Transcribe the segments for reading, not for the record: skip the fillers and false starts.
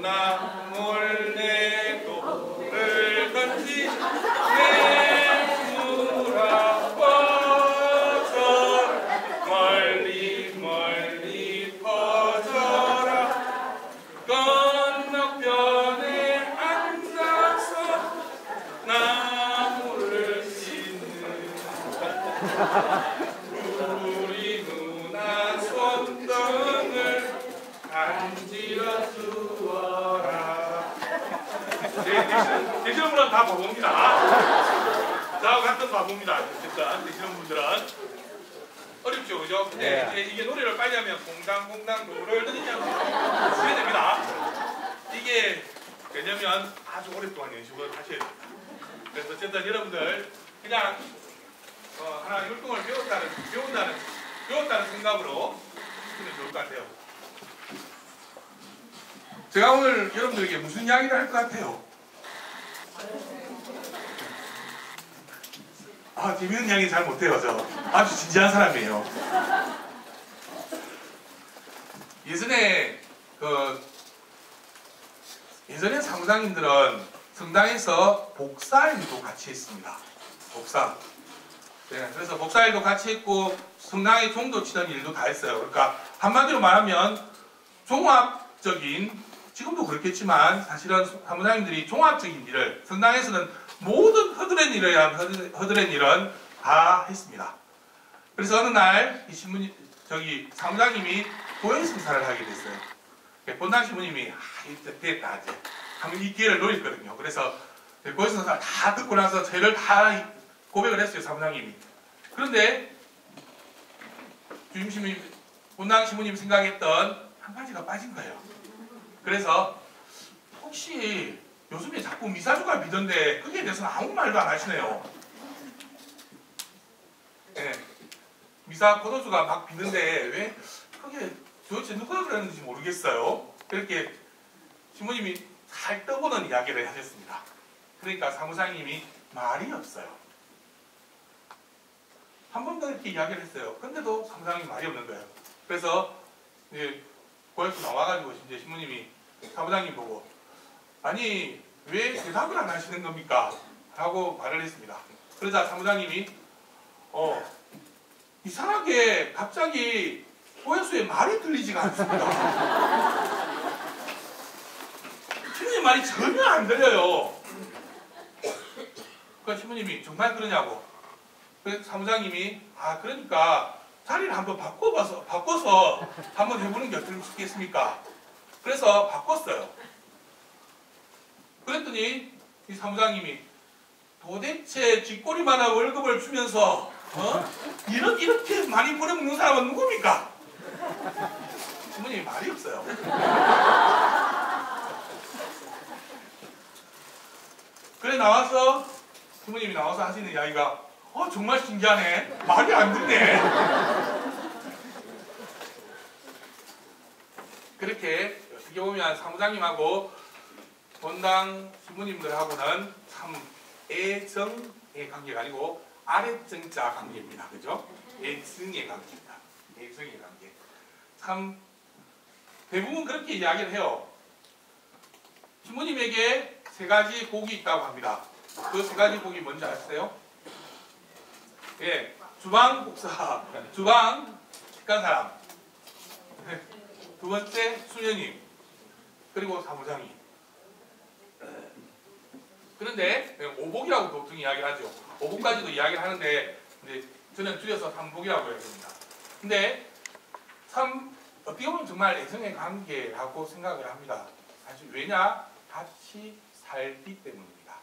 누나 몰래 돌을 건지 내물아 퍼져 멀리 멀리 퍼져라. 건너편에 앉아서 나무를 씻는다. 우리 누나 손등을 간지러 주어라. 되시는 분은 다 바보입니다. 저하고 같은 바보입니다. 일단 되시는 분들은 어렵죠, 그죠? 근데 이제 이게 노래를 빨리 하면 공당공당 노를 듣느냐고 해야 됩니다. 이게 왜냐면 아주 오랫동안 연습을 하셔야 돼요. 그래서 어쨌든 여러분들 그냥 하나 율동을 배웠다는 생각으로 하면 좋을 것 같아요. 제가 오늘 여러분들에게 무슨 이야기를 할 것 같아요? 재밌는 이야기 잘 못해요. 저 아주 진지한 사람이에요. 예전에 사무장님들은 성당에서 복사일도 같이 했습니다. 복사. 네, 그래서 복사일도 같이 했고 성당에 종도 치는 일도 다 했어요. 그러니까 한마디로 말하면 종합적인, 지금도 그렇겠지만 사실은 사무장님들이 종합적인 일을, 성당에서는 모든 허드렛 일은 다 했습니다. 그래서 어느 날 이 사무장님이 도연 성사를 하게 됐어요. 본당 신부님이 됐다 이제 한번 이 기회를 노렸거든요. 그래서 도연 성사 다 듣고 나서 저희를 다 고백을 했어요, 사무장님이. 그런데 본당 신부님이 생각했던 한 가지가 빠진 거예요. 그래서 혹시 요즘에 자꾸 미사주가 비던데 거기에 대해서는 아무 말도 안 하시네요. 네. 미사 포도주가 막 비는데 왜 그게 도대체 누가 그러는지 모르겠어요. 그렇게 신부님이 살 떠보는 이야기를 하셨습니다. 그러니까 사무장님이 말이 없어요. 한 번 더 이렇게 이야기를 했어요. 근데도 사무장님이 말이 없는 거예요. 그래서 이제 고향에서 나와가지고 이제 신부님이 사무장님 보고 아니 왜 대답을 안 하시는 겁니까? 라고 말을 했습니다. 그러자 사무장님이 이상하게 갑자기 고해수에 말이 들리지가 않습니다. 신부님 말이 전혀 안 들려요. 그러니까 신부님이 정말 그러냐고. 그래서 사무장님이 그러니까 자리를 한번 바꿔서 한번 해보는 게 어떻겠습니까? 그래서 바꿨어요. 그랬더니 이 사무장님이 도대체 쥐꼬리만한 월급을 주면서 이렇게 많이 부려먹는 사람은 누굽니까? 신부님이 말이 없어요. 그래 신부님이 나와서 하시는 이야기가 정말 신기하네. 말이 안 듣네. 그렇게 어떻게 보면 사무장님하고 본당 신부님들하고는 참 애정의 관계가 아니고 아래정자 관계입니다. 그죠? 애증의 관계입니다. 애정의 관계. 참 대부분 그렇게 이야기를 해요. 신부님에게 3가지 복이 있다고 합니다. 그 3가지 복이 뭔지 아세요? 예, 주방 복사, 주방 직간 사람, 두 번째 수녀님, 그리고 사무장님. 그런데 5복이라고 보통 이야기를 하죠. 5복까지도 이야기를 하는데 이제 저는 줄여서 3복이라고 해야 됩니다. 근데 참 어떻게 보면 정말 애정의 관계라고 생각을 합니다. 사실 왜냐? 같이 살기 때문입니다.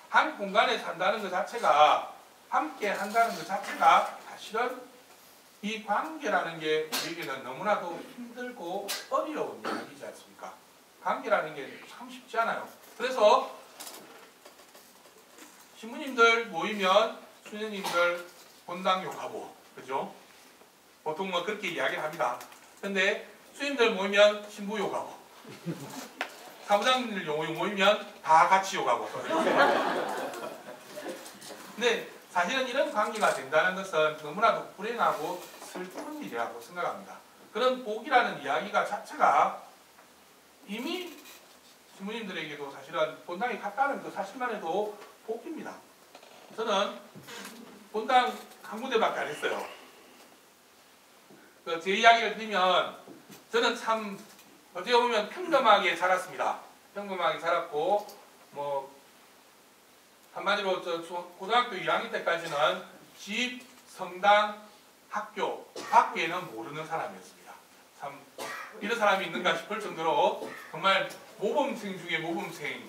한 공간에 산다는 것 자체가, 함께 한다는 것 자체가 사실은 이 관계라는 게 우리에게는 너무나도 힘들고 어려운 이야기지 않습니까? 관계라는 게 참 쉽지 않아요. 그래서 신부님들 모이면 수녀님들 본당욕하고, 그죠? 보통 뭐 그렇게 이야기를 합니다. 근데 수녀님들 모이면 신부욕하고, 사무장님들 모이면 다 같이 욕하고. 근데 사실은 이런 관계가 된다는 것은 너무나도 불행하고 슬픈 일이라고 생각합니다. 그런 복이라는 이야기가 자체가 이미 신부님들에게도 사실은 본당이 같다는 그 사실만 해도 복입니다. 저는 본당 한 군데밖에 안 했어요. 제 이야기를 드리면 저는 참 어떻게 보면 평범하게 자랐습니다. 평범하게 자랐고 뭐 한마디로 고등학교 2학년 때까지는 집, 성당, 학교 밖에는 모르는 사람이었습니다. 참 이런 사람이 있는가 싶을 정도로 정말 모범생 중에 모범생으로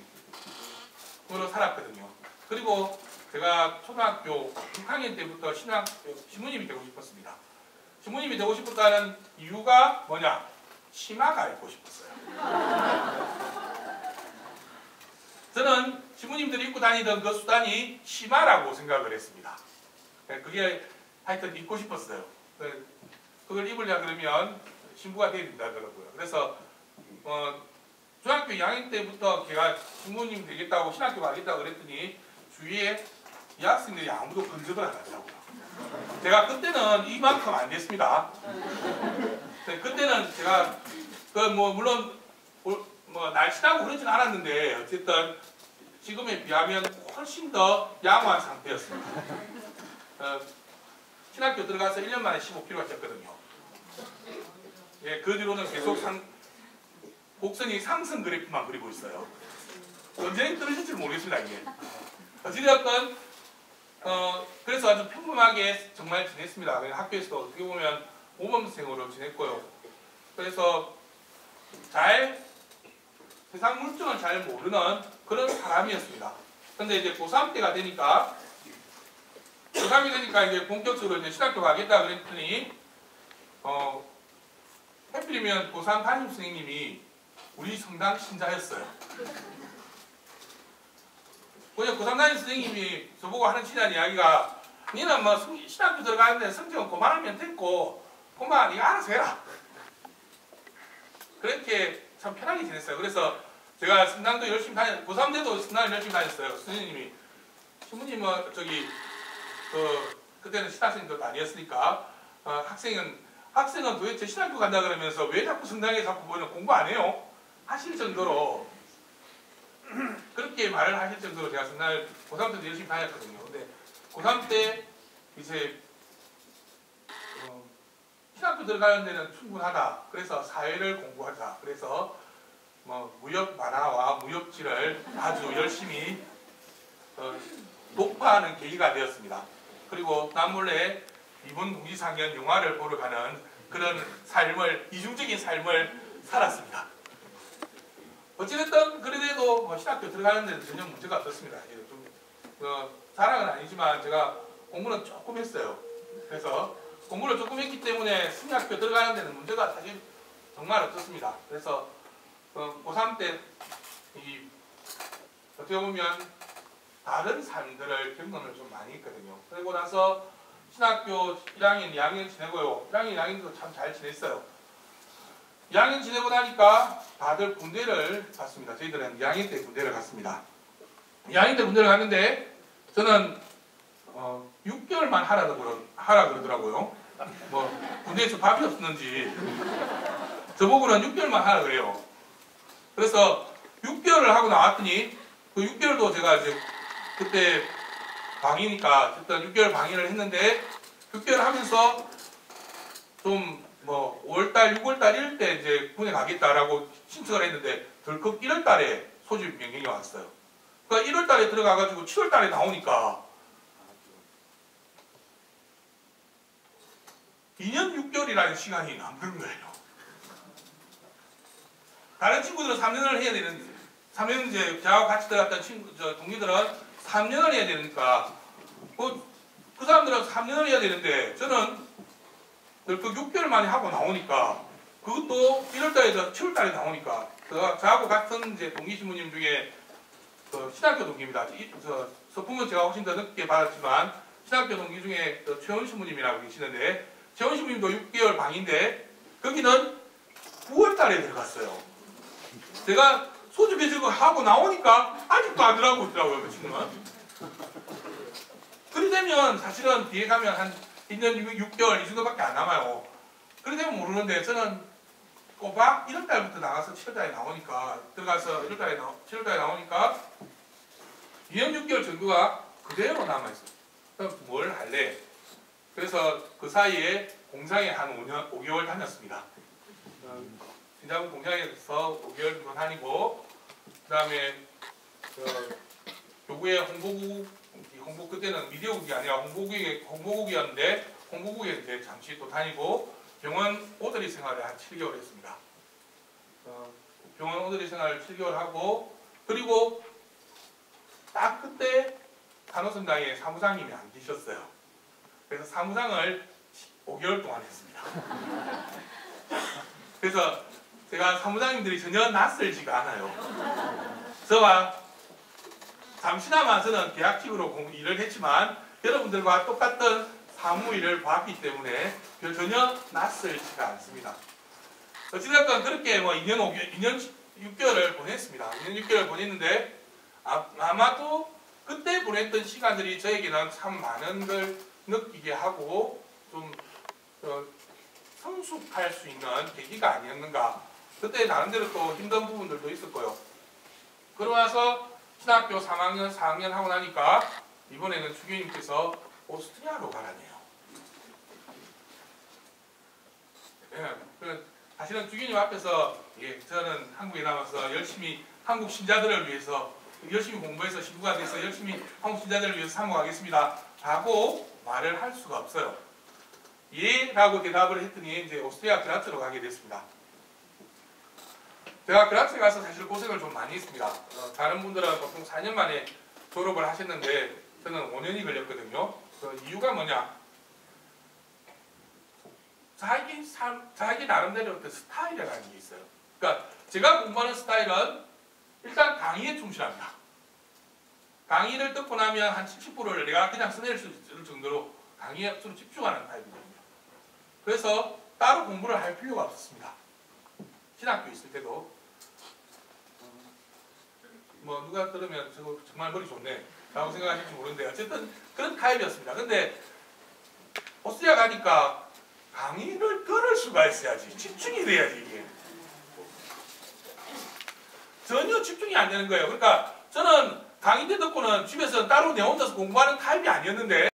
살았거든요. 그리고 제가 초등학교 6학년 때부터 신부님이 되고 싶었습니다. 신부님이 되고 싶었다는 이유가 뭐냐? 치마가 입고 싶었어요. 저는 신부님들이 입고 다니던 그 수단이 치마라고 생각을 했습니다. 그게 하여튼 입고 싶었어요. 그걸 입으려 그러면 신부가 돼야 된다더라고요. 그래서 중학교 2학년 때부터 제가 신부님 되겠다고 신학교 가겠다고 그랬더니 주위에 이 학생들이 아무도 근접을 안 하더라고요. 제가 그때는 이만큼 안 됐습니다. 그때는 제가 물론 날씬하고 그러진 않았는데 어쨌든 지금에 비하면 훨씬 더 양호한 상태였습니다. 신학교 들어가서 1년 만에 15kg가 쪘거든요. 예, 그 뒤로는 계속 곡선이 상승 그래프만 그리고 있어요. 언제 떨어질지 모르겠습니다, 이게. 어찌되었건 그래서 아주 평범하게 정말 지냈습니다. 학교에서도 어떻게 보면 모범생으로 지냈고요. 그래서 세상 물정을 잘 모르는 그런 사람이었습니다. 근데 이제 고3 때가 되니까 고3이 되니까 이제 본격적으로 이제 신학교 가겠다 그랬더니 하필이면 고3 담임 선생님이 우리 성당 신자였어요. 그냥 고3 담임 선생님이 저보고 하는 친한 이야기가 니는 뭐 신학교 들어가는데 성적은 그만하면 됐고 그만 네가 알아서 해라. 그렇게 참 편하게 지냈어요. 그래서 제가 성당도 열심히 고3 때도 성당을 열심히 다녔어요. 선생님이 신부님은 그때는 신학생도 아니었으니까 학생은 도대체 신학교 간다 그러면서 왜 자꾸 성당에 자꾸 공부 안 해요? 하실 정도로 그렇게 말을 하실 정도로 제가 성당을 고3 때도 열심히 다녔거든요. 근데 고3 때 이제 신학교 들어가는 데는 충분하다. 그래서 사회를 공부하자. 그래서 무협 만화와 무협지를 아주 열심히 독파하는 계기가 되었습니다. 그리고 남몰래 이번 동지상연 영화를 보러 가는 그런 이중적인 삶을 살았습니다. 어찌됐든 그래도 신학교 들어가는 데는 전혀 문제가 없었습니다. 자랑은 아니지만 제가 공부는 조금 했어요. 그래서 공부를 조금 했기 때문에 신학교 들어가는 데는 문제가 사실 정말 없었습니다. 그래서 고3 때 어떻게 보면 다른 삶들을 경험을 좀 많이 했거든요. 그리고 나서 신학교 1학년, 2학년 지내고요. 1학년, 2학년도 참 잘 지냈어요. 2학년 지내고 나니까 다들 군대를 갔습니다. 저희들은 2학년 때 군대를 갔습니다. 2학년 때 군대를 갔는데 저는 6개월만 하라 그러더라고요. 군대에서 밥이 없었는지 저보고는 6개월만 하라 그래요. 그래서 6개월을 하고 나왔더니 그 6개월도 제가 이제 그때 방이니까 일단 6개월 방해를 했는데 6개월 하면서 좀 5월달, 6월달 이럴 때 이제 군에 가겠다라고 신청을 했는데 덜컥 1월달에 소집 명령이 왔어요. 그러니까 1월달에 들어가가지고 7월달에 나오니까 2년 6개월이라는 시간이 남는 거예요. 다른 친구들은 3년을 해야 되는데 3년 이제 저하고 같이 들어갔던 동기들은 3년을 해야 되니까 그 사람들은 3년을 해야 되는데 저는 그 6개월 만에 하고 나오니까 그것도 1월달에서 7월달에 나오니까 저하고 같은 이제 동기 신부님 중에 신학교 동기입니다. 서품은 제가 훨씬 더 늦게 받았지만 신학교 동기 중에 최원 신부님이라고 계시는데 최원 신부님도 6개월 방인데 거기는 9월달에 들어갔어요. 제가 소집해주고 하고 나오니까 아직도 안 들어가고 있더라고요. 지금은. 그리 되면 사실은 뒤에 가면 한 1년 6개월 이 정도밖에 안 남아요. 그리 되면 모르는데 저는 꼬박 1월달부터 나가서 7월달에 나오니까 들어가서 7월달에 나오니까 2년 6개월 정도가 그대로 남아있어요. 그럼 뭘 할래? 그래서 그 사이에 공장에 한 5개월 다녔습니다. 진자분 공장에서 5개월 정도 다니고 그 다음에 교구의 홍보 그때는 미디어국이 아니라 홍보국이었는데 홍보국에 이제 잠시 또 다니고 병원 오더리 생활을 한 7개월 했습니다. 병원 오더리 생활을 7개월 하고 그리고 딱 그때 간호선장에 사무장님이 안 계셨어요. 그래서 사무장을 5개월 동안 했습니다. 그래서 제가 사무장님들이 전혀 낯설지가 않아요. 저와 잠시나마 저는 계약직으로 일을 했지만 여러분들과 똑같은 사무일을 봤기 때문에 전혀 낯설지가 않습니다. 어찌됐건 그렇게 2년 6개월을 보냈습니다. 2년 6개월을 보냈는데 아마도 그때 보냈던 시간들이 저에게는 참 많은 걸 느끼게 하고 좀 성숙할 수 있는 계기가 아니었는가. 그때 나름대로 또 힘든 부분들도 있었고요. 그러고 나서 신학교 3학년, 4학년 하고 나니까 이번에는 주교님께서 오스트리아로 가라네요. 사실은 주교님 앞에서 저는 한국에 남아서 열심히 한국 신자들을 위해서 열심히 공부해서 신부가 돼서 열심히 한국 신자들을 위해서 사모하겠습니다 라고 말을 할 수가 없어요. 예 라고 대답을 했더니 이제 오스트리아 그라츠로 가게 됐습니다. 제가 그라츠에 가서 사실 고생을 좀 많이 했습니다. 다른 분들은 보통 4년 만에 졸업을 하셨는데 저는 5년이 걸렸거든요. 그 이유가 뭐냐? 자기 나름대로 어떤 스타일이라는 게 있어요. 그러니까 제가 공부하는 스타일은 일단 강의에 충실합니다. 강의를 듣고 나면 한 70%를 내가 그냥 써낼 수 있을 정도로 강의에 좀 집중하는 타입이거든요. 그래서 따로 공부를 할 필요가 없었습니다. 신학교 있을 때도 누가 들으면 저거 정말 머리 좋네 라고 생각하실지 모르는데 어쨌든 그런 타입이었습니다. 근데 오스트리아 가니까 강의를 들을 수가 있어야지 집중이 돼야지 이게 전혀 집중이 안 되는 거예요. 그러니까 저는 강의 때 듣고는 집에서 따로 내 혼자서 공부하는 타입이 아니었는데